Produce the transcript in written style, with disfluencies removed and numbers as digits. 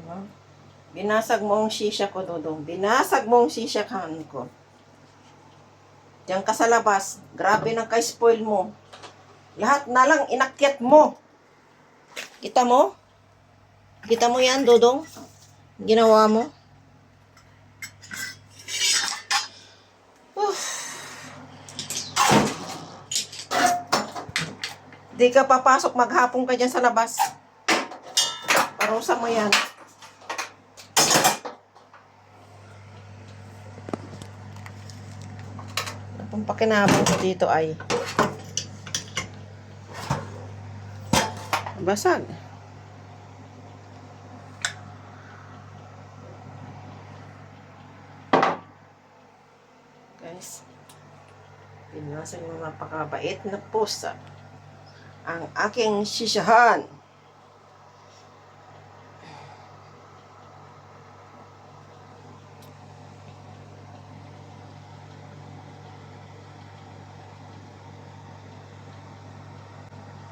Oh. Binasag mo ang shisha ko, Dudong. Binasag mo ang shishakan ko. Diyan ka sa labas. Grabe na ka-spoil mo. Lahat na lang inakyat mo. Kita mo? Kita mo yan, Dudong? Ginawa mo? Di ka papasok, maghapon ka dyan sa labas. Parusa mo yan. Ang pakinabang ko dito ay basag. Guys, pinasag ng napakabait na pusa ang aking shishahan.